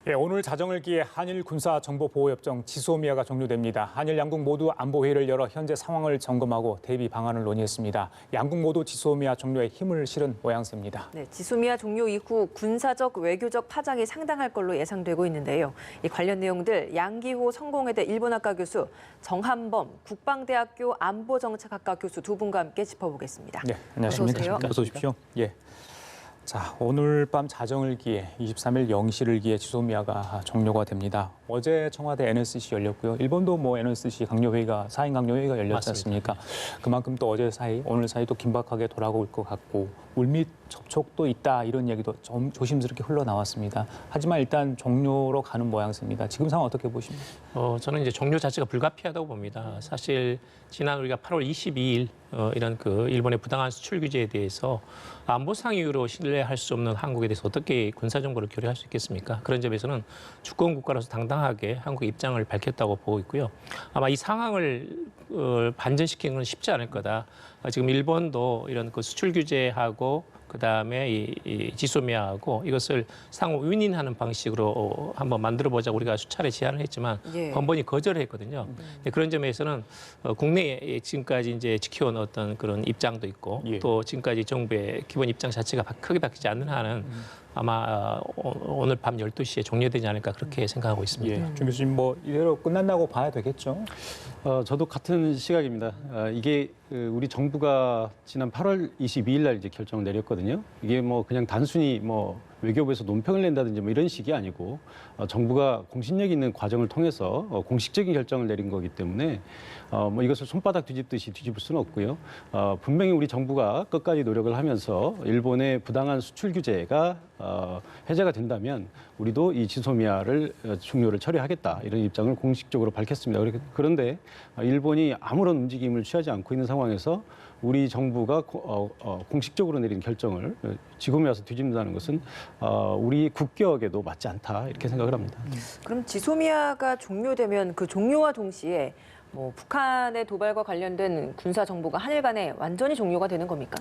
예, 오늘 자정을 기해 한일 군사정보보호협정 지소미아가 종료됩니다. 한일 양국 모두 안보회의를 열어 현재 상황을 점검하고 대비 방안을 논의했습니다. 양국 모두 지소미아 종료에 힘을 실은 모양새입니다. 네, 지소미아 종료 이후 군사적, 외교적 파장이 상당할 걸로 예상되고 있는데요. 이 관련 내용들 양기호 성공회대 일본학과 교수, 정한범 국방대학교 안보정책학과 교수 두 분과 함께 짚어보겠습니다. 네, 안녕하십니까. 어서 오세요. 어서 오십시오. 예. 자, 오늘 밤 자정을 기해 23일 0시를 기해 지소미아가 종료가 됩니다. 어제 청와대 NSC 열렸고요. 일본도 NSC 강요회의가 4인 강요회의가 열렸지 않습니까? 그만큼 또 어제 사이, 오늘 사이 또 긴박하게 돌아올 것 같고 물밑 접촉도 있다 이런 얘기도 좀 조심스럽게 흘러나왔습니다. 하지만 일단 종료로 가는 모양새입니다. 지금 상황 어떻게 보십니까? 저는 이제 종료 자체가 불가피하다고 봅니다. 사실 지난 우리가 8월 22일 이런 그 일본의 부당한 수출 규제에 대해서 안보상 이유로 신뢰할 수 없는 한국에 대해서 어떻게 군사 정보를 교류할 수 있겠습니까? 그런 점에서는 주권 국가로서 당당하게 한국의 입장을 밝혔다고 보고 있고요. 아마 이 상황을 반전시키는 건 쉽지 않을 거다. 지금 일본도 이런 그 수출 규제하고 그다음에 이 지소미아하고 이것을 상호 윈윈하는 방식으로 한번 만들어 보자고 우리가 수차례 제안을 했지만 번번이 거절을 했거든요. 그런 점에서는 국내에 지금까지 이제 지켜온 어떤 그런 입장도 있고 또 지금까지 정부의 기본 입장 자체가 크게 바뀌지 않는 한은 아마 오늘 밤 12시에 종료되지 않을까 그렇게 생각하고 있습니다. 예, 준 교수님 이대로 끝난다고 봐야 되겠죠? 저도 같은 시각입니다. 이게 우리 정부가 지난 8월 22일 날 이제 결정을 내렸거든요. 이게 그냥 단순히 외교부에서 논평을 낸다든지 이런 식이 아니고 정부가 공신력 있는 과정을 통해서 공식적인 결정을 내린 거기 때문에 이것을 손바닥 뒤집듯이 뒤집을 수는 없고요. 분명히 우리 정부가 끝까지 노력을 하면서 일본의 부당한 수출 규제가 해제가 된다면 우리도 이 지소미아를 종료를 처리하겠다 이런 입장을 공식적으로 밝혔습니다. 그런데 일본이 아무런 움직임을 취하지 않고 있는 상황에서 우리 정부가 공식적으로 내린 결정을 지금에 와서 뒤집는다는 것은 우리 국격에도 맞지 않다 이렇게 생각을 합니다. 그럼 지소미아가 종료되면 그 종료와 동시에 북한의 도발과 관련된 군사 정보가 한일 간에 완전히 종료가 되는 겁니까?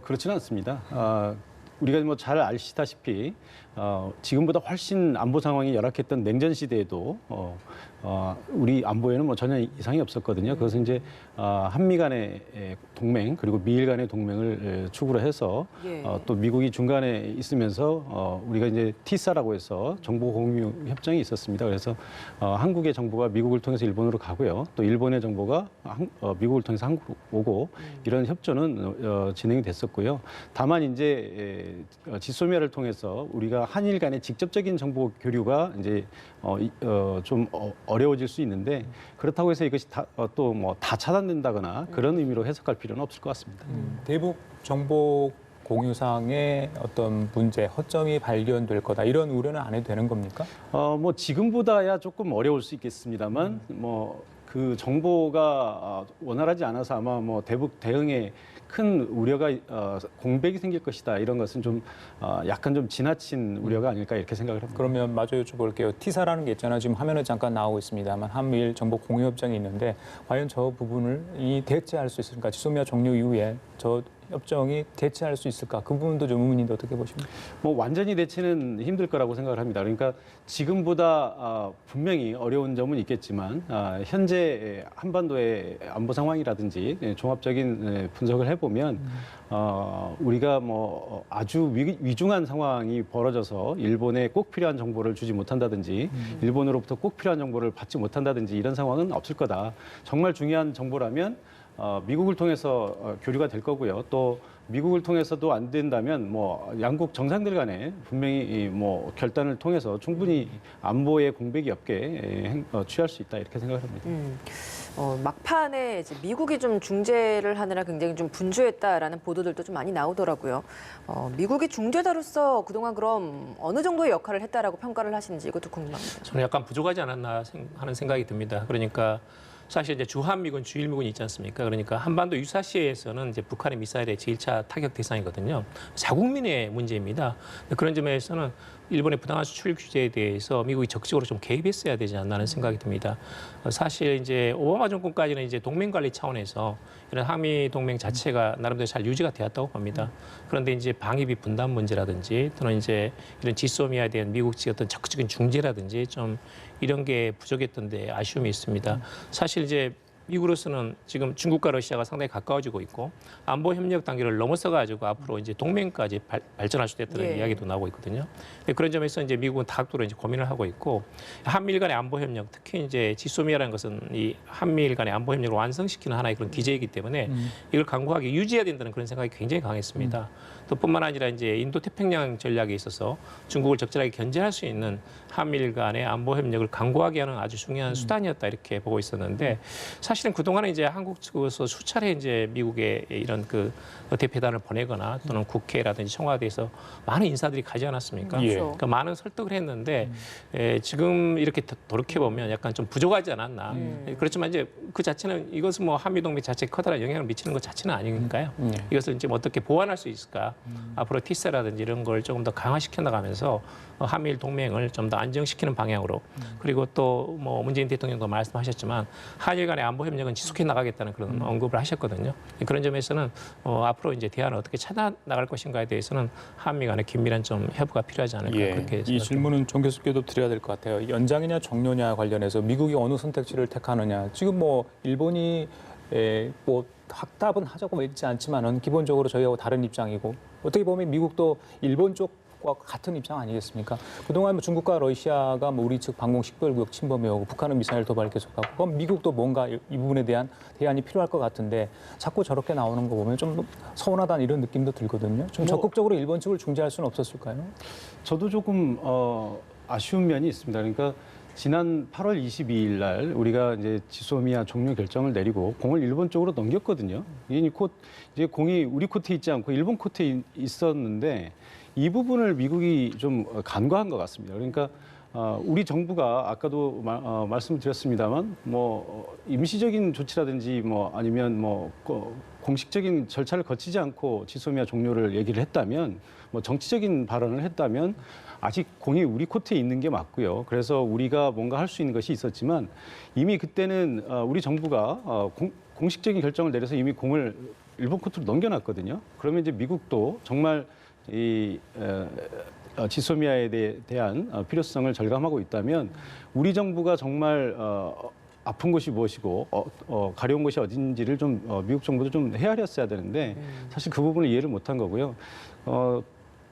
그렇지는 않습니다. 우리가 잘 아시다시피 지금보다 훨씬 안보 상황이 열악했던 냉전 시대에도 우리 안보에는 전혀 이상이 없었거든요. 그것은 이제 한미 간의 동맹 그리고 미일 간의 동맹을 축으로 해서 또 미국이 중간에 있으면서 우리가 이제 티사라고 해서 정보 공유 협정이 있었습니다. 그래서 한국의 정보가 미국을 통해서 일본으로 가고요. 또 일본의 정보가 미국을 통해서 한국으로 오고 이런 협조는 진행이 됐었고요. 다만 이제 지소미아를 통해서 우리가 한일 간의 직접적인 정보 교류가 이제 좀 어려워질 수 있는데 그렇다고 해서 이것이 다 차단된다거나 그런 의미로 해석할 필요는 없을 것 같습니다. 대북 정보 공유상의 어떤 문제, 허점이 발견될 거다 이런 우려는 안 해도 되는 겁니까? 지금보다야 조금 어려울 수 있겠습니다만 그 정보가 원활하지 않아서 아마 대북 대응에 큰 우려가 공백이 생길 것이다 이런 것은 좀 약간 좀 지나친 우려가 아닐까 이렇게 생각을 합니다. 그러면 마저 여쭤볼게요. 티사라는 게 있잖아요. 지금 화면에 잠깐 나오고 있습니다만 한미일 정보 공유 협정이 있는데 과연 저 부분을 대체할 수 있을까? 지소미아 종료 이후에 저 협정이 대체할 수 있을까? 그 부분도 좀 의문인데 어떻게 보십니까? 완전히 대체는 힘들 거라고 생각을 합니다. 그러니까 지금보다 분명히 어려운 점은 있겠지만 현재 한반도의 안보 상황이라든지 종합적인 분석을 해보면 우리가 아주 위중한 상황이 벌어져서 일본에 꼭 필요한 정보를 주지 못한다든지 일본으로부터 꼭 필요한 정보를 받지 못한다든지 이런 상황은 없을 거다. 정말 중요한 정보라면 미국을 통해서 교류가 될 거고요. 또 미국을 통해서도 안 된다면 양국 정상들 간에 분명히 결단을 통해서 충분히 안보에 공백이 없게 취할 수 있다 이렇게 생각을 합니다. 막판에 이제 미국이 좀 중재를 하느라 굉장히 좀 분주했다라는 보도들도 좀 많이 나오더라고요. 미국이 중재자로서 그동안 그럼 어느 정도의 역할을 했다라고 평가를 하시는지 이것도 궁금합니다. 저는 약간 부족하지 않았나 하는 생각이 듭니다. 그러니까 사실 이제 주한미군, 주일미군이 있지 않습니까? 그러니까 한반도 유사시에서는 이제 북한의 미사일의 제1차 타격 대상이거든요. 자국민의 문제입니다. 그런 점에서는 일본의 부당한 수출 규제에 대해서 미국이 적극적으로 좀 개입했어야 되지 않나는 생각이 듭니다. 사실 이제 오바마 정권까지는 이제 동맹 관리 차원에서 이런 한미 동맹 자체가 나름대로 잘 유지가 되었다고 봅니다. 그런데 이제 방위비 분담 문제라든지 또는 이제 이런 지소미아에 대한 미국 측의 어떤 적극적인 중재라든지 좀 이런 게 부족했던 데 아쉬움이 있습니다. 사실 이제 미국으로서는 지금 중국과 러시아가 상당히 가까워지고 있고 안보 협력 단계를 넘어서 가지고 앞으로 이제 동맹까지 발전할 수도 있다는 예. 이야기도 나오고 있거든요. 근데 그런 점에서 이제 미국은 다각도로 이제 고민을 하고 있고 한미일 간의 안보 협력, 특히 이제 지소미아라는 것은 이 한미일 간의 안보 협력을 완성시키는 하나의 그런 기제이기 때문에 이걸 강고하게 유지해야 된다는 그런 생각이 굉장히 강했습니다. 또 뿐만 아니라 이제 인도 태평양 전략에 있어서 중국을 적절하게 견제할 수 있는 한미일 간의 안보 협력을 강고하게 하는 아주 중요한 수단이었다 이렇게 보고 있었는데 사실은 그동안에 이제 한국 측에서 수차례 이제 미국에 이런 그 대표단을 보내거나 또는 국회라든지 청와대에서 많은 인사들이 가지 않았습니까? 예. 그러니까 많은 설득을 했는데 지금 이렇게 돌이켜 보면 약간 좀 부족하지 않았나. 그렇지만 이제 그 자체는 이것은 뭐 한미 동맹 자체에 커다란 영향을 미치는 것 자체는 아니니까요. 이것을 이제 어떻게 보완할 수 있을까? 앞으로 티세라든지 이런 걸 조금 더 강화시켜 나가면서 한미일 동맹을 좀 더 안정시키는 방향으로 그리고 또 뭐 문재인 대통령도 말씀하셨지만 한일 간의 안보 협력은 지속해 나가겠다는 그런 언급을 하셨거든요. 그런 점에서는 앞으로 이제 대안을 어떻게 찾아 나갈 것인가에 대해서는 한미 간의 긴밀한 좀 협의가 필요하지 않을까 그렇게 이 생각합니다. 질문은 정 교수께도 드려야 될 것 같아요. 연장이냐 종료냐 관련해서 미국이 어느 선택지를 택하느냐. 지금 뭐 일본이 뭐 확답은 하자고 있지 않지만은 기본적으로 저희하고 다른 입장이고 어떻게 보면 미국도 일본 쪽과 같은 입장 아니겠습니까? 그동안 뭐 중국과 러시아가 뭐 우리 측 방공 식별구역 침범해오고 북한은 미사일 도발 계속하고 그럼 미국도 뭔가 이 부분에 대한 대안이 필요할 것 같은데 자꾸 저렇게 나오는 거 보면 좀 서운하다는 이런 느낌도 들거든요. 좀 적극적으로 일본 측을 중재할 수는 없었을까요? 저도 조금 아쉬운 면이 있습니다. 그러니까 지난 8월 22일 날 우리가 이제 지소미아 종료 결정을 내리고 공을 일본 쪽으로 넘겼거든요. 이제 공이 우리 코트에 있지 않고 일본 코트에 있었는데 이 부분을 미국이 좀 간과한 것 같습니다. 그러니까 우리 정부가 아까도 말씀드렸습니다만 뭐 임시적인 조치라든지 뭐 아니면 뭐 공식적인 절차를 거치지 않고 지소미아 종료를 얘기를 했다면 뭐 정치적인 발언을 했다면 아직 공이 우리 코트에 있는 게 맞고요. 그래서 우리가 뭔가 할 수 있는 것이 있었지만 이미 그때는 우리 정부가 공식적인 결정을 내려서 이미 공을 일본 코트로 넘겨놨거든요. 그러면 이제 미국도 정말 이 지소미아에 대한 필요성을 절감하고 있다면 우리 정부가 정말 아픈 곳이 무엇이고 가려운 곳이 어딘지를 좀 미국 정부도 좀 헤아렸어야 되는데 사실 그 부분을 이해를 못한 거고요.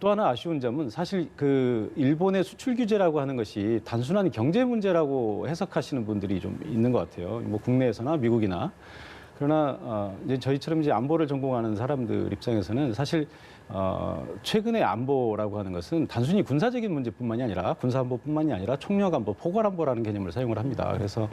또 하나 아쉬운 점은 사실 그 일본의 수출 규제라고 하는 것이 단순한 경제 문제라고 해석하시는 분들이 좀 있는 것 같아요. 뭐 국내에서나 미국이나. 그러나 이제 저희처럼 이제 안보를 전공하는 사람들 입장에서는 사실 최근의 안보라고 하는 것은 단순히 군사적인 문제뿐만이 아니라 군사안보뿐만이 아니라 총력안보, 포괄안보라는 개념을 사용을 합니다. 그래서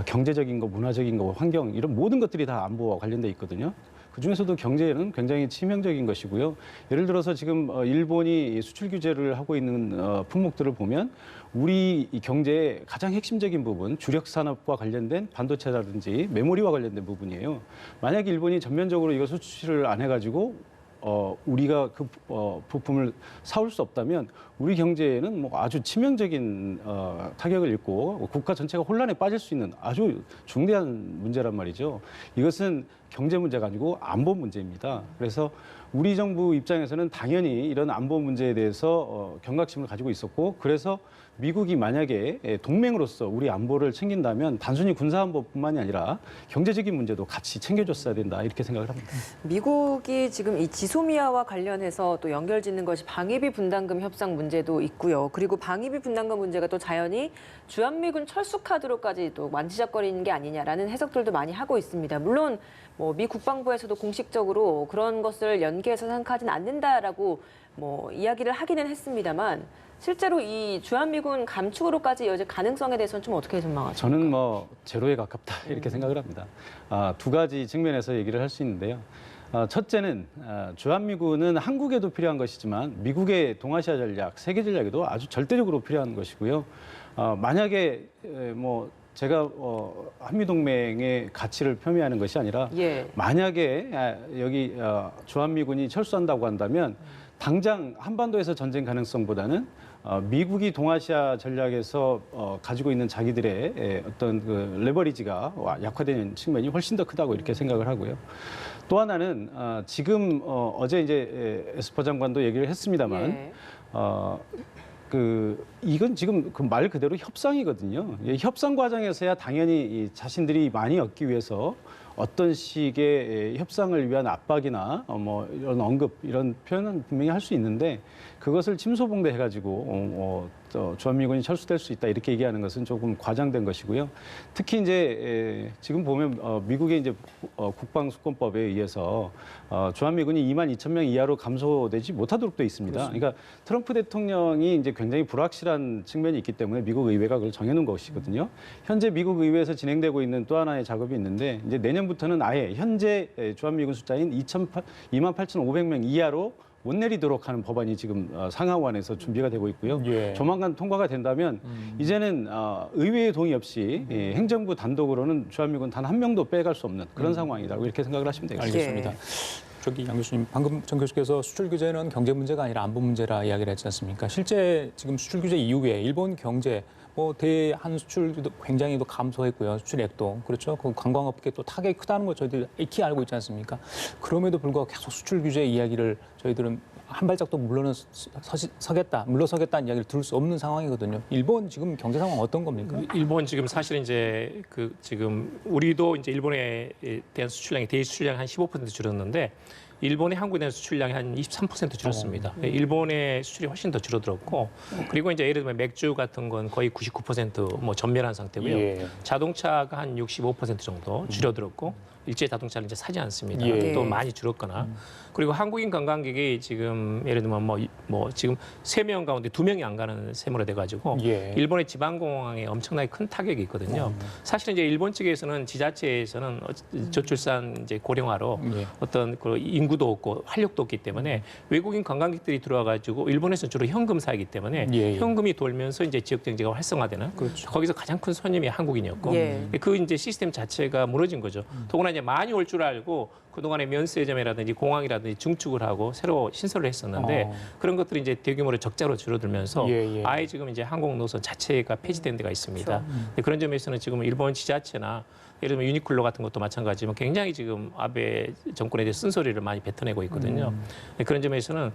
경제적인 거, 문화적인 거, 환경 이런 모든 것들이 다 안보와 관련돼 있거든요. 그중에서도 경제는 굉장히 치명적인 것이고요. 예를 들어서 지금 일본이 수출 규제를 하고 있는 품목들을 보면 우리 경제의 가장 핵심적인 부분, 주력 산업과 관련된 반도체라든지 메모리와 관련된 부분이에요. 만약에 일본이 전면적으로 이거 수출을 안 해가지고 우리가 그 부품을 사올 수 없다면 우리 경제에는 뭐 아주 치명적인 타격을 입고 국가 전체가 혼란에 빠질 수 있는 아주 중대한 문제란 말이죠. 이것은 경제 문제가 아니고 안보 문제입니다. 그래서 우리 정부 입장에서는 당연히 이런 안보 문제에 대해서 경각심을 가지고 있었고 그래서 미국이 만약에 동맹으로서 우리 안보를 챙긴다면 단순히 군사안보뿐만이 아니라 경제적인 문제도 같이 챙겨줬어야 된다 이렇게 생각을 합니다. 미국이 지금 이 지소미아와 관련해서 또 연결짓는 것이 방위비 분담금 협상 문제도 있고요. 그리고 방위비 분담금 문제가 또 자연히 주한미군 철수 카드로까지 또 만지작거리는 게 아니냐라는 해석들도 많이 하고 있습니다. 물론 뭐 미 국방부에서도 공식적으로 그런 것을 연계해서 생각하지는 않는다라고 뭐 이야기를 하기는 했습니다만 실제로 이 주한미군 감축으로까지 이어질 가능성에 대해서는 좀 어떻게 전망하십니까? 저는 뭐 제로에 가깝다 이렇게 생각을 합니다. 두 가지 측면에서 얘기를 할 수 있는데요. 첫째는 주한미군은 한국에도 필요한 것이지만 미국의 동아시아 전략, 세계 전략에도 아주 절대적으로 필요한 것이고요. 만약에 뭐 제가 한미동맹의 가치를 폄훼하는 것이 아니라 만약에 여기 주한미군이 철수한다고 한다면 당장 한반도에서 전쟁 가능성보다는 미국이 동아시아 전략에서 가지고 있는 자기들의 어떤 그 레버리지가 약화되는 측면이 훨씬 더 크다고 이렇게 생각을 하고요. 또 하나는 지금 어제 이제 에스퍼 장관도 얘기를 했습니다만 예. 이건 지금 그 말 그대로 협상이거든요. 이 협상 과정에서야 당연히 이 자신들이 많이 얻기 위해서 어떤 식의 협상을 위한 압박이나 뭐 이런 언급 이런 표현은 분명히 할 수 있는데 그것을 침소봉대해가지고 주한미군이 철수될 수 있다 이렇게 얘기하는 것은 조금 과장된 것이고요. 특히 이제 지금 보면 미국의 이제 국방수권법에 의해서 주한미군이 22,000명 이하로 감소되지 못하도록 돼 있습니다. 그렇습니다. 그러니까 트럼프 대통령이 이제 굉장히 불확실한 측면이 있기 때문에 미국 의회가 그걸 정해놓은 것이거든요. 현재 미국 의회에서 진행되고 있는 또 하나의 작업이 있는데 이제 내년부터는 아예 현재 주한미군 숫자인 28,500명 이하로 못 내리도록 하는 법안이 지금 상하원에서 준비가 되고 있고요. 예. 조만간 통과가 된다면 이제는 의회의 동의 없이 행정부 단독으로는 주한미군 단 한 명도 빼갈 수 없는 그런 상황이라고 이렇게 생각을 하시면 되겠습니다. 알겠습니다. 예. 저기 양 교수님, 방금 정 교수께서 수출 규제는 경제 문제가 아니라 안보 문제라 이야기를 했지 않습니까? 실제 지금 수출 규제 이후에 일본 경제 대한 수출도 굉장히 또 감소했고요. 수출액도 그렇죠. 그 관광업계 또 타격이 크다는 걸 저희들 익히 알고 있지 않습니까? 그럼에도 불구하고 계속 수출 규제 이야기를 저희들은 한 발짝도 물러서겠다는 이야기를 들을 수 없는 상황이거든요. 일본 지금 경제 상황 어떤 겁니까? 일본 지금 사실 이제 지금 우리도 이제 일본에 대한 수출량이 대일 수출량 한 15% 줄었는데 일본의 한국에 대한 수출량이 한 23% 줄었습니다. 일본의 수출이 훨씬 더 줄어들었고 그리고 이제 예를 들면 맥주 같은 건 거의 99% 전멸한 상태고요. 예. 자동차가 한 65% 정도 줄어들었고 일제 자동차를 이제 사지 않습니다. 예. 또 많이 줄었거나 그리고 한국인 관광객이 지금 예를 들면 지금 3명 가운데 2명이 안 가는 셈으로 돼가지고 예. 일본의 지방공항에 엄청나게 큰 타격이 있거든요. 사실은 이제 일본 측에서는 지자체에서는 저출산 이제 고령화로 예. 어떤 그 인구도 없고 활력도 없기 때문에 외국인 관광객들이 들어와가지고 일본에서는 주로 현금 사이기 때문에 예. 현금이 돌면서 이제 지역 경제가 활성화되는 그렇죠. 거기서 가장 큰 손님이 한국인이었고 예. 그 이제 시스템 자체가 무너진 거죠. 더구나 이제 많이 올 줄 알고 그동안에 면세점이라든지 공항이라든지 증축을 하고 새로 신설을 했었는데 그런 것들이 이제 대규모로 적자로 줄어들면서 예, 예. 아예 지금 이제 항공 노선 자체가 폐지된 데가 있습니다. 근데 그런 점에서는 지금 일본 지자체나 예를 들면 유니클로 같은 것도 마찬가지지만 굉장히 지금 아베 정권에 대해 쓴소리를 많이 뱉어내고 있거든요. 그런 점에서는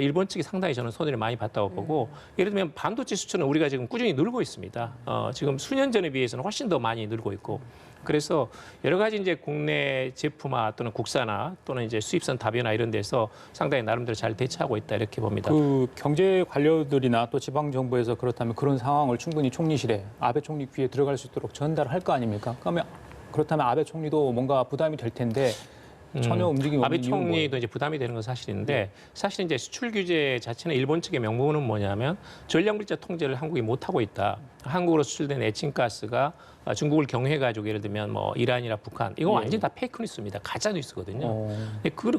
일본 측이 상당히 저는 손해를 많이 봤다고 보고 예를 들면 반도체 수출은 우리가 지금 꾸준히 늘고 있습니다. 지금 수년 전에 비해서는 훨씬 더 많이 늘고 있고 그래서 여러 가지 이제 국내 제품화 또는 국산화 또는 이제 수입선 다변화 이런 데서 상당히 나름대로 잘 대처하고 있다 이렇게 봅니다. 그 경제 관료들이나 또 지방 정부에서 그렇다면 그런 상황을 충분히 총리실에 아베 총리 귀에 들어갈 수 있도록 전달할 거 아닙니까? 그렇다면 아베 총리도 뭔가 부담이 될 텐데 전혀 움직임이 아베 없는 이유는 뭐예요? 총리도 이제 부담이 되는 건 사실인데 사실 이제 수출 규제 자체는 일본 측의 명분은 뭐냐면 전략물자 통제를 한국이 못 하고 있다. 한국으로 수출된 에칭가스가 중국을 경유해가지고 예를 들면 이란이나 북한 이거 완전히 다 페이크 뉴스입니다. 가짜 뉴스거든요.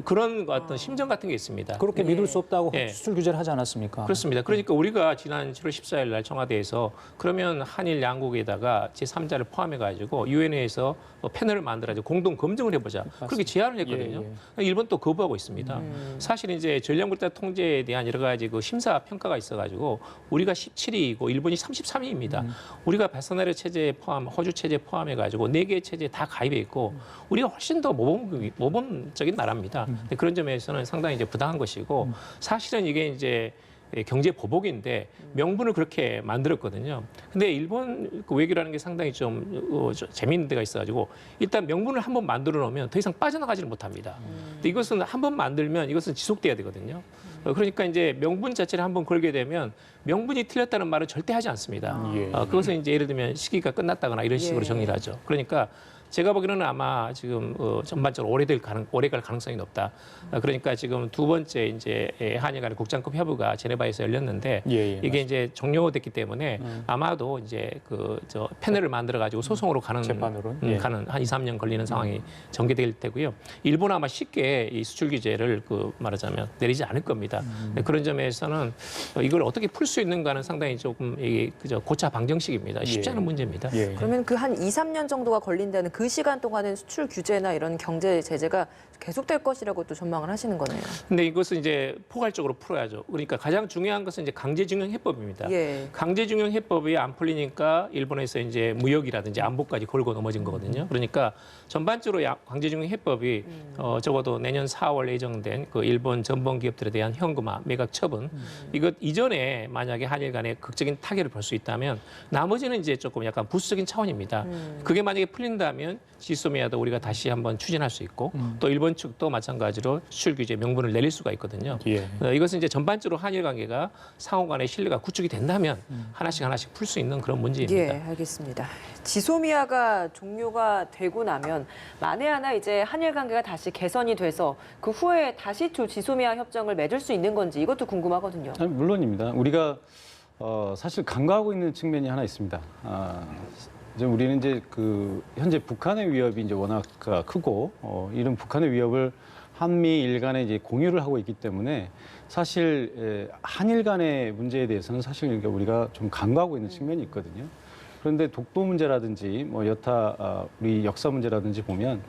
그런 어떤 심정 같은 게 있습니다. 그렇게 믿을 수 없다고 예. 수출 규제를 하지 않았습니까? 그렇습니다. 그러니까 우리가 지난 7월 14일 날 청와대에서 그러면 한일 양국에다가 제3자를 포함해가지고 유엔에서 패널을 만들어가지고 공동 검증을 해보자. 그렇게 제안을 했거든요. 일본 또 거부하고 있습니다. 사실 이제 전략물자 통제에 대한 여러 가지 그 심사 평가가 있어가지고 우리가 17위이고 일본이 33위입니다. 우리가 바사나르 체제 포함, 호주 체제 포함해가지고 4개 체제 다 가입해 있고 우리가 훨씬 더 모범적인 나라입니다. 근데 그런 점에서는 상당히 이제 부당한 것이고 사실은 이게 이제 경제 보복인데 명분을 그렇게 만들었거든요. 근데 일본 그 외교라는 게 상당히 좀 재미있는 데가 있어가지고 일단 명분을 한번 만들어 놓으면 더 이상 빠져나가지를 못합니다. 근데 이것은 한번 만들면 이것은 지속돼야 되거든요. 그러니까 이제 명분 자체를 한번 걸게 되면 명분이 틀렸다는 말은 절대 하지 않습니다. 그것은 이제 예를 들면 시기가 끝났다거나 이런 식으로 정리를 하죠. 그러니까 제가 보기에는 아마 지금 전반적으로 오래 갈 가능성이 높다. 그러니까 지금 두 번째 이제 한일 간의 국장급 협의가 제네바에서 열렸는데 이게 맞습니다. 이제 종료됐기 때문에 아마도 이제 패널을 만들어 가지고 소송으로 가는 재판으로 가는 한 2, 3년 걸리는 상황이 전개될 테고요. 일본 아마 쉽게 이 수출 규제를 말하자면 내리지 않을 겁니다. 그런 점에서는 이걸 어떻게 풀 수 있는가는 상당히 조금 이게 고차 방정식입니다. 쉽지 않은 문제입니다. 그러면 그 한 2, 3년 정도가 걸린다는 그 시간 동안은 수출 규제나 이런 경제 제재가 계속될 것이라고 또 전망을 하시는 거네요. 근데 이것은 이제 포괄적으로 풀어야죠. 그러니까 가장 중요한 것은 이제 강제징용 해법입니다. 예. 강제징용 해법이 안 풀리니까 일본에서 이제 무역이라든지 안보까지 걸고 넘어진 거거든요. 그러니까 전반적으로 강제징용 해법이 적어도 내년 4월 예정된 그 일본 전범 기업들에 대한 현금화, 매각 처분 이것 이전에 만약에 한일 간에 극적인 타결을 볼 수 있다면 나머지는 이제 조금 약간 부수적인 차원입니다. 그게 만약에 풀린다면 지소미아도 우리가 다시 한번 추진할 수 있고 또 일본 측도 마찬가지로 수출 규제 명분을 내릴 수가 있거든요. 예. 이것은 이제 전반적으로 한일 관계가 상호 간의 신뢰가 구축이 된다면 하나씩 풀 수 있는 그런 문제입니다. 예, 알겠습니다. 지소미아가 종료가 되고 나면 만에 하나 이제 한일 관계가 다시 개선이 돼서 그 후에 다시 지소미아 협정을 맺을 수 있는 건지 이것도 궁금하거든요. 아니, 물론입니다. 우리가 사실 간과하고 있는 측면이 하나 있습니다. 이제 우리는 이제 그 현재 북한의 위협이 이제 워낙 크고 이런 북한의 위협을 한미일 간에 이제 공유를 하고 있기 때문에 사실 한일 간의 문제에 대해서는 사실 우리가 좀 간과하고 있는 측면이 있거든요. 그런데 독도 문제라든지 뭐 여타 우리 역사 문제라든지 보면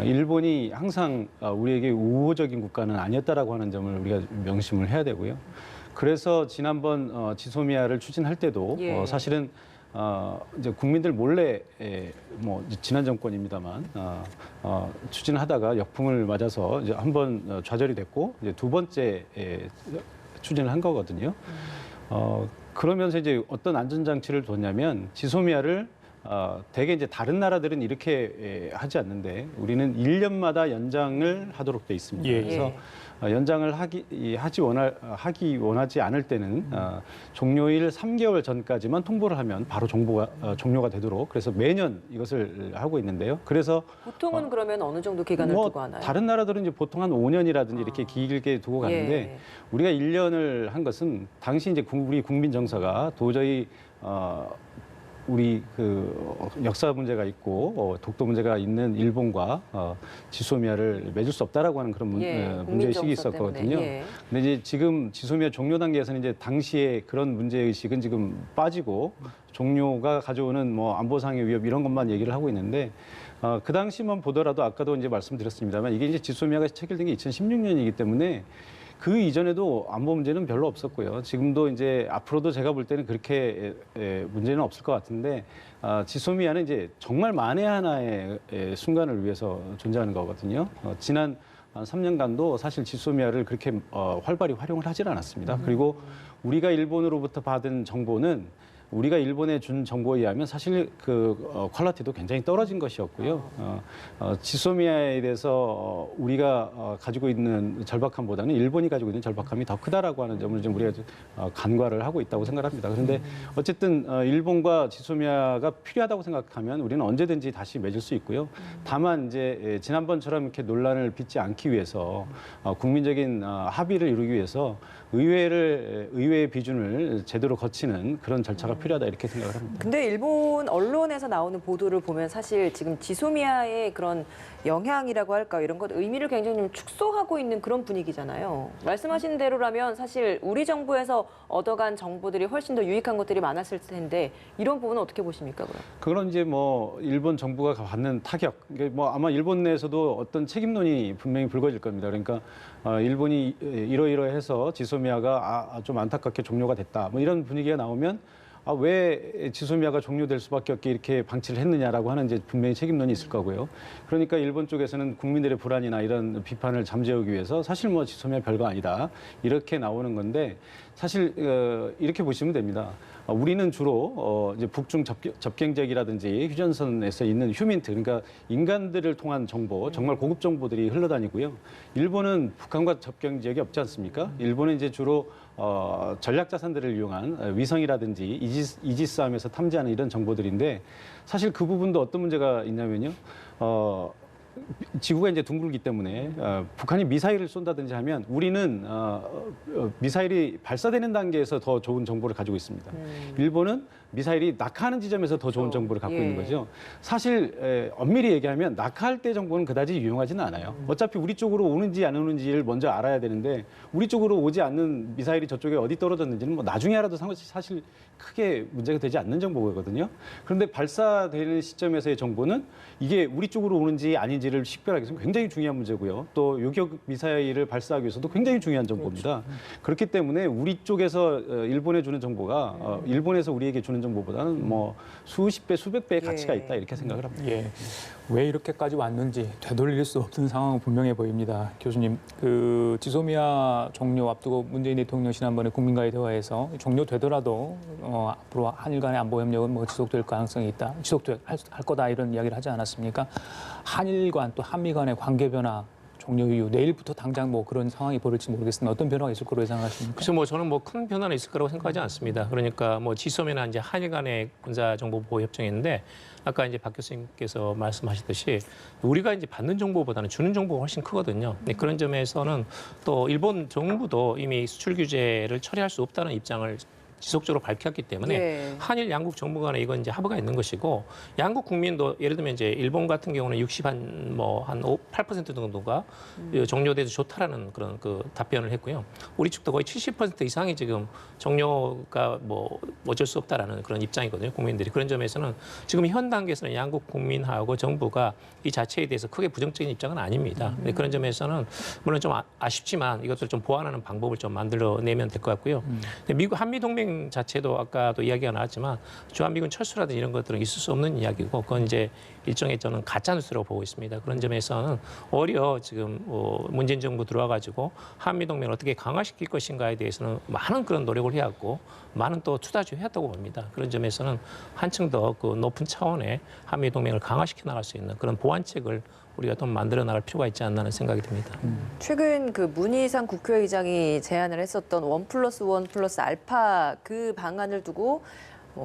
일본이 항상 우리에게 우호적인 국가는 아니었다라고 하는 점을 우리가 명심을 해야 되고요. 그래서 지난번 지소미아를 추진할 때도 예. 사실은 이제 국민들 몰래 뭐 지난 정권입니다만 추진하다가 역풍을 맞아서 이제 한 번 좌절이 됐고 이제 두 번째 추진을 한 거거든요. 그러면서 이제 어떤 안전장치를 뒀냐면 지소미아를 대개 이제 다른 나라들은 이렇게 하지 않는데 우리는 1년마다 연장을 하도록 돼 있습니다. 예. 그래서 연장을 하기 원하지 않을 때는 종료일 3개월 전까지만 통보를 하면 바로 종료가 되도록 그래서 매년 이것을 하고 있는데요. 그래서 보통은 그러면 어느 정도 기간을 두고 하나요? 다른 나라들은 이제 보통 한 5년이라든지 이렇게 길게 두고 가는데 예. 우리가 1년을 한 것은 당시 이제 우리 국민 정서가 도저히 우리 그 역사 문제가 있고 독도 문제가 있는 일본과 지소미아를 맺을 수 없다라고 하는 그런 문제의식이 있었거든요. 예. 근데 이제 지금 지소미아 종료 단계에서는 이제 당시에 그런 문제의식은 지금 빠지고 종료가 가져오는 뭐 안보상의 위협 이런 것만 얘기를 하고 있는데 그 당시만 보더라도 아까도 이제 말씀드렸습니다만 이게 이제 지소미아가 체결된 게 2016년이기 때문에 그 이전에도 안보 문제는 별로 없었고요. 지금도 이제 앞으로도 제가 볼 때는 그렇게 문제는 없을 것 같은데 지소미아는 이제 정말 만에 하나의 순간을 위해서 존재하는 거거든요. 지난 3년간도 사실 지소미아를 그렇게 활발히 활용을 하질 않았습니다. 그리고 우리가 일본으로부터 받은 정보는 우리가 일본에 준 정보에 의하면 사실 그 퀄리티도 굉장히 떨어진 것이었고요. 지소미아에 대해서 우리가 가지고 있는 절박함보다는 일본이 가지고 있는 절박함이 더 크다라고 하는 점을 좀 우리가 간과를 하고 있다고 생각합니다. 그런데 어쨌든 일본과 지소미아가 필요하다고 생각하면 우리는 언제든지 다시 맺을 수 있고요. 다만 이제 지난번처럼 이렇게 논란을 빚지 않기 위해서 국민적인 합의를 이루기 위해서 의회의 비준을 제대로 거치는 그런 절차가 필요하다 이렇게 생각을 합니다. 근데 일본 언론에서 나오는 보도를 보면 사실 지금 지소미아의 그런 영향이라고 할까 이런 것 의미를 굉장히 좀 축소하고 있는 그런 분위기잖아요. 말씀하신 대로라면 사실 우리 정부에서 얻어간 정보들이 훨씬 더 유익한 것들이 많았을 텐데 이런 부분은 어떻게 보십니까, 그럼? 그건 이제 뭐 일본 정부가 받는 타격, 뭐 아마 일본 내에서도 어떤 책임론이 분명히 불거질 겁니다. 그러니까 일본이 이러이러해서 지소미아가 좀 안타깝게 종료가 됐다. 뭐 이런 분위기가 나오면 왜 지소미아가 종료될 수밖에 없게 이렇게 방치를 했느냐라고 하는 이제 분명히 책임론이 있을 거고요. 그러니까 일본 쪽에서는 국민들의 불안이나 이런 비판을 잠재우기 위해서 사실 뭐 지소미아 별거 아니다 이렇게 나오는 건데 사실 이렇게 보시면 됩니다. 우리는 주로 이제 북중 접경 지역이라든지 휴전선에서 있는 휴민트, 그러니까 인간들을 통한 정보, 정말 고급 정보들이 흘러다니고요. 일본은 북한과 접경 지역이 없지 않습니까? 일본은 이제 주로 전략 자산들을 이용한 위성이라든지 이지스함에서 탐지하는 이런 정보들인데 사실 그 부분도 어떤 문제가 있냐면요. 지구가 이제 둥글기 때문에 북한이 미사일을 쏜다든지 하면 우리는 미사일이 발사되는 단계에서 더 좋은 정보를 가지고 있습니다. 일본은 미사일이 낙하하는 지점에서 더 좋은 정보를 갖고 있는 거죠. 사실 엄밀히 얘기하면 낙하할 때 정보는 그다지 유용하지는 않아요. 어차피 우리 쪽으로 오는지 안 오는지를 먼저 알아야 되는데 우리 쪽으로 오지 않는 미사일이 저쪽에 어디 떨어졌는지는 뭐 나중에 알아도 사실 크게 문제가 되지 않는 정보거든요. 그런데 발사되는 시점에서의 정보는 이게 우리 쪽으로 오는지 아닌지를 의지를 식별하기 위해서 굉장히 중요한 문제고요. 또 요격 미사일을 발사하기 위해서도 굉장히 중요한 정보입니다. 그렇기 때문에 우리 쪽에서 일본에 주는 정보가 일본에서 우리에게 주는 정보보다는 뭐 수십 배, 수백 배의 가치가 있다 이렇게 생각을 합니다. 예. 왜 이렇게까지 왔는지 되돌릴 수 없는 상황은 분명해 보입니다. 교수님, 그 지소미아 종료 앞두고 문재인 대통령 지난번에 국민과의 대화에서 종료되더라도 앞으로 한일 간의 안보 협력은 뭐 지속될 가능성이 있다, 할 거다 이런 이야기를 하지 않았습니까? 한일 간 또 한미 간의 관계 변화 종료 이후 내일부터 당장 뭐 그런 상황이 벌어질지 모르겠습니다. 어떤 변화가 있을 거로 예상하십니까? 그래서 뭐 저는 뭐 큰 변화는 있을 거라고 생각하지 않습니다. 그러니까 뭐 지소미아나 이제 한일 간의 군사 정보 보호 협정인데 아까 이제 박 교수님께서 말씀하셨듯이 우리가 이제 받는 정보보다는 주는 정보가 훨씬 크거든요. 네, 그런 점에서는 또 일본 정부도 이미 수출 규제를 처리할 수 없다는 입장을 지속적으로 밝혔기 때문에 예. 한일 양국 정부 간에 이건 이제 합의가 있는 것이고 양국 국민도 예를 들면 이제 일본 같은 경우는 8% 정도가 종료돼도 좋다라는 그런 그 답변을 했고요. 우리 측도 거의 70% 이상이 지금 종료가 뭐 어쩔 수 없다라는 그런 입장이거든요. 국민들이. 그런 점에서는 지금 현 단계에서는 양국 국민하고 정부가 이 자체에 대해서 크게 부정적인 입장은 아닙니다. 네, 그런 점에서는 물론 좀 아쉽지만 이것을 좀 보완하는 방법을 좀 만들어내면 될 것 같고요. 근데 미국 한미 동맹 자체도 아까도 이야기가 나왔지만 주한미군 철수라든지 이런 것들은 있을 수 없는 이야기고 그건 이제 일종의 저는 가짜 뉴스라고 보고 있습니다. 그런 점에서는 오히려 지금 문재인 정부 들어와가지고 한미 동맹을 어떻게 강화시킬 것인가에 대해서는 많은 그런 노력을 해왔고 많은 또 투자도 해왔다고 봅니다. 그런 점에서는 한층 더 그 높은 차원의 한미 동맹을 강화시켜 나갈 수 있는 그런 보완책을 우리가 좀 만들어 나갈 필요가 있지 않나는 생각이 듭니다. 최근 그 문희상 국회의장이 제안을 했었던 1+1+, 알파 그 방안을 두고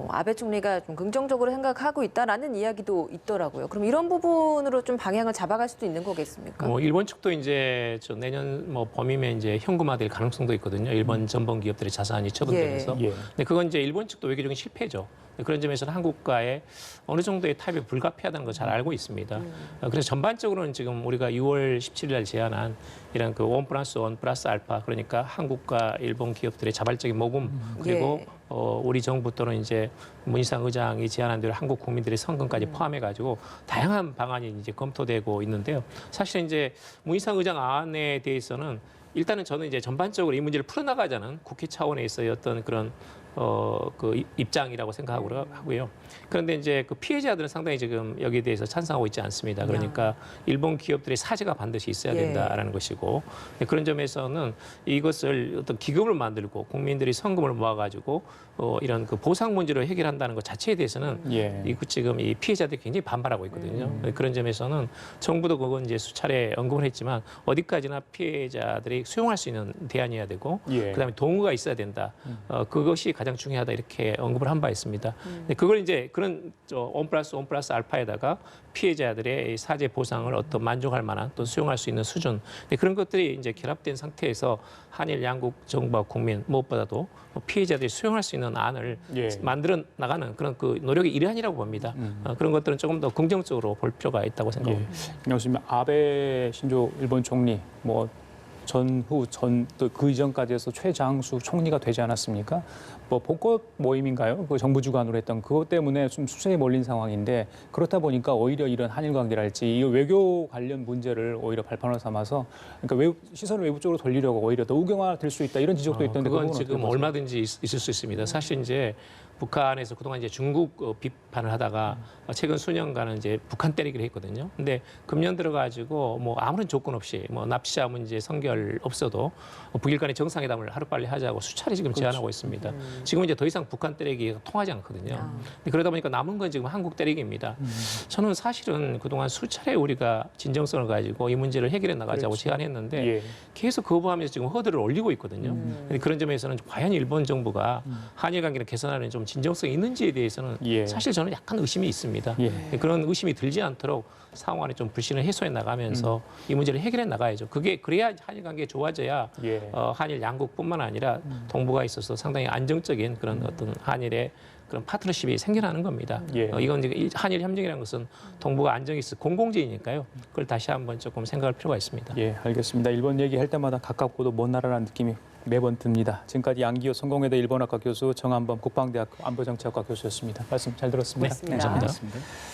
아베 총리가 좀 긍정적으로 생각하고 있다라는 이야기도 있더라고요. 그럼 이런 부분으로 좀 방향을 잡아갈 수도 있는 거겠습니까? 일본 측도 이제 저 내년 뭐 봄이면 이제 현금화될 가능성도 있거든요. 일본 전범 기업들의 자산이 처분되면서. 예. 근데 그건 이제 일본 측도 외교적인 실패죠. 그런 점에서는 한국과의 어느 정도의 타협이 불가피하다는 걸 잘 알고 있습니다. 그래서 전반적으로는 지금 우리가 6월 17일 날 제안한 이런 그 1+1+ 알파 그러니까 한국과 일본 기업들의 자발적인 모금 그리고 예. 우리 정부 또는 이제 문희상 의장이 제안한 대로 한국 국민들의 성금까지 포함해가지고 다양한 방안이 이제 검토되고 있는데요. 사실 이제 문희상 의장 안에 대해서는 일단은 저는 이제 전반적으로 이 문제를 풀어나가자는 국회 차원에서의 어떤 그런 그 입장이라고 생각하고요. 그런데 이제 그 피해자들은 상당히 지금 여기에 대해서 찬성하고 있지 않습니다. 그러니까 일본 기업들의 사죄가 반드시 있어야 된다라는 것이고 그런 점에서는 이것을 어떤 기금을 만들고 국민들이 성금을 모아가지고 이런 그 보상 문제를 해결한다는 것 자체에 대해서는 지금 이 피해자들이 굉장히 반발하고 있거든요. 그런 점에서는 정부도 그건 이제 수차례 언급을 했지만 어디까지나 피해자들이 수용할 수 있는 대안이어야 되고 그다음에 동의가 있어야 된다. 그것이 가장 중요하다 이렇게 언급을 한 바 있습니다. 근데 그걸 이제 그런 1+1+ 알파에다가 피해자들의 사죄 보상을 어떤 만족할 만한 또 수용할 수 있는 수준 그런 것들이 이제 결합된 상태에서 한일 양국 정부와 국민 무엇보다도 피해자들이 수용할 수 있는 안을 만들어 나가는 그런 그 노력의 일환이라고 봅니다. 그런 것들은 조금 더 긍정적으로 볼 필요가 있다고 생각합니다. 교수님, 아베 신조 일본 총리 전후 또 그 이전까지 해서 최장수 총리가 되지 않았습니까? 뭐 복권 모임인가요? 그 정부 주관으로 했던 그것 때문에 좀 수세에 몰린 상황인데 그렇다 보니까 오히려 이런 한일 관계랄지 이 외교 관련 문제를 오히려 발판으로 삼아서 그러니까 시선을 외부 쪽으로 돌리려고 오히려 더 우경화될 수 있다 이런 지적도 있던데 그건 지금 얼마든지 있을 수 있습니다. 사실 이제 북한에서 그동안 이제 중국 비판을 하다가 최근 수년간은 이제 북한 때리기를 했거든요. 근데 금년 들어가지고 뭐 아무런 조건 없이 뭐 납치자 문제 선결 없어도 북일 간의 정상회담을 하루빨리 하자고 수차례 지금 제안하고 있습니다. 지금 이제 더 이상 북한 때리기가 통하지 않거든요. 그러다 보니까 남은 건 지금 한국 때리기입니다. 저는 사실은 그동안 수차례 우리가 진정성을 가지고 이 문제를 해결해 나가자고 제안했는데 계속 거부하면서 지금 허들을 올리고 있거든요. 그런 점에서는 과연 일본 정부가 한일 관계를 개선하는 좀 진정성이 있는지에 대해서는 사실 저는 약간 의심이 있습니다. 그런 의심이 들지 않도록 상황에 좀 불신을 해소해 나가면서 이 문제를 해결해 나가야죠. 그래야 한일 관계가 좋아져야 한일 양국뿐만 아니라 동북아에 있어서 상당히 안정적인 그런 어떤 한일의 그런 파트너십이 생겨나는 겁니다. 이건 이제 한일 협력이라는 것은 동북아 안정이 있어 공공재이니까요. 그걸 다시 한번 조금 생각할 필요가 있습니다. 알겠습니다. 일본 얘기할 때마다 가깝고도 먼 나라라는 느낌이 매번 듭니다. 지금까지 양기호 성공회대 일본학과 교수, 정한범 국방대학교 안보정책학과 교수였습니다. 말씀 잘 들었습니다. 고맙습니다. 감사합니다.